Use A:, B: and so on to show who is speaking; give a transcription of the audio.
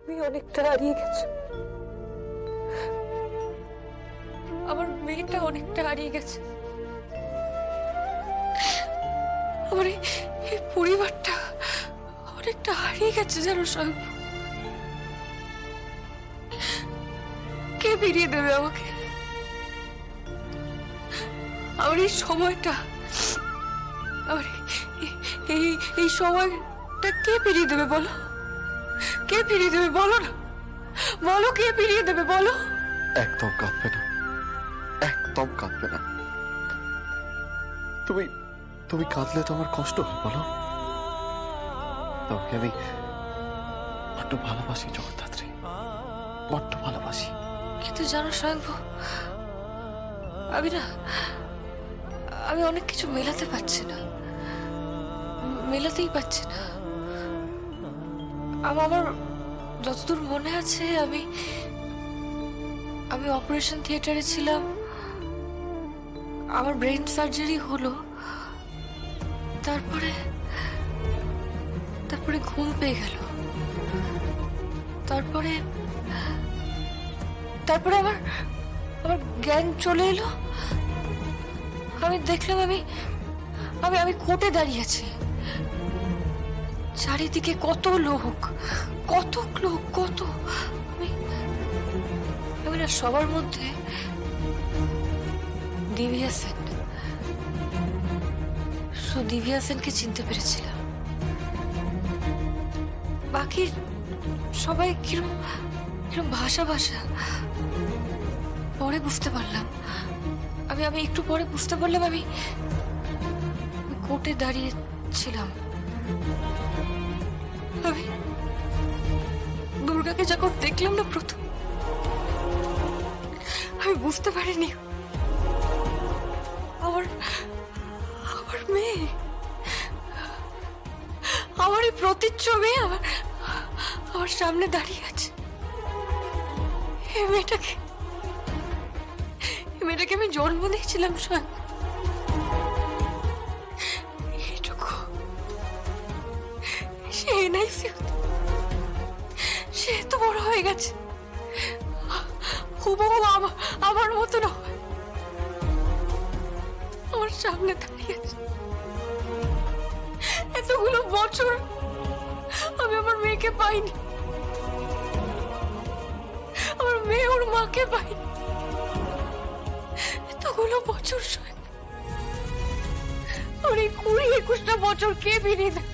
A: তুমি অনেকটা হারিয়ে গেছো, আমার মেয়েটা অনেকটা হারিয়ে গেছে, আমার এই পরিবারটা অনেকটা হারিয়ে গেছে জানো সাহেব। কে ফিরিয়ে দেবে আমাকে? আমার এই সময়টা, আমার এই সময়টা কে ফিরিয়ে দেবে বলো? কে ফিরিয়ে দেবে বলো না, বলো কে ফিরিয়ে দেবে বলো?
B: একদম কাঁদবে না, একদম কাঁদবে না। তুমি তুমি কাঁদলে তো আমার কষ্ট হয় বলো। তোমাকে আমি বড্ড ভালোবাসি জগদ্ধাত্রী, বড্ড ভালোবাসি।
A: কিন্তু জানো স্বয়ং, আমি অনেক কিছু মেলাতে পারছি না, মেলাতেই পারছি না। আমার যতদূর মনে আছে আমি অপারেশন থিয়েটারে ছিলাম, আমার ব্রেন সার্জারি হলো, তারপরে ঘুম পেয়ে গেল, তারপরে আমার জ্ঞান চলে এলো। আমি দেখলাম আমি কোর্টে দাঁড়িয়ে আছি, চারিদিকে কত লোক, আমি না সবার মধ্যে দিব্যা সেন, শুধু দিব্যা সেনকে চিনতে পেরেছিলাম, বাকি সবাই কিরম ভাষা। পরে বুঝতে পারলাম, আমি একটু পরে বুঝতে পারলাম আমি কোর্টে দাঁড়িয়ে ছিলাম। আমি দুর্গাকে যখন দেখলাম না প্রথম, আমি বুঝতে পারিনি আমার মেয়ে, আমার এই প্রতিচ্ছবি আমার সামনে দাঁড়িয়ে আছে। এই মেয়েটাকে আমি জন্ম দিয়েছিলাম স্বয়ং, এইটুকু সে সে তো বড় হয়ে গেছে, হুবহু আমার মতো নয়, আমার সামনে দাঁড়িয়ে আছে। এতগুলো বছর আমি আমার মেয়েকে পাইনি, আমার মেয়ে ওর মাকে পাইনি, এতগুলো বছর আমার এই 20-21টা বছর কে ফিরিয়ে দেবে?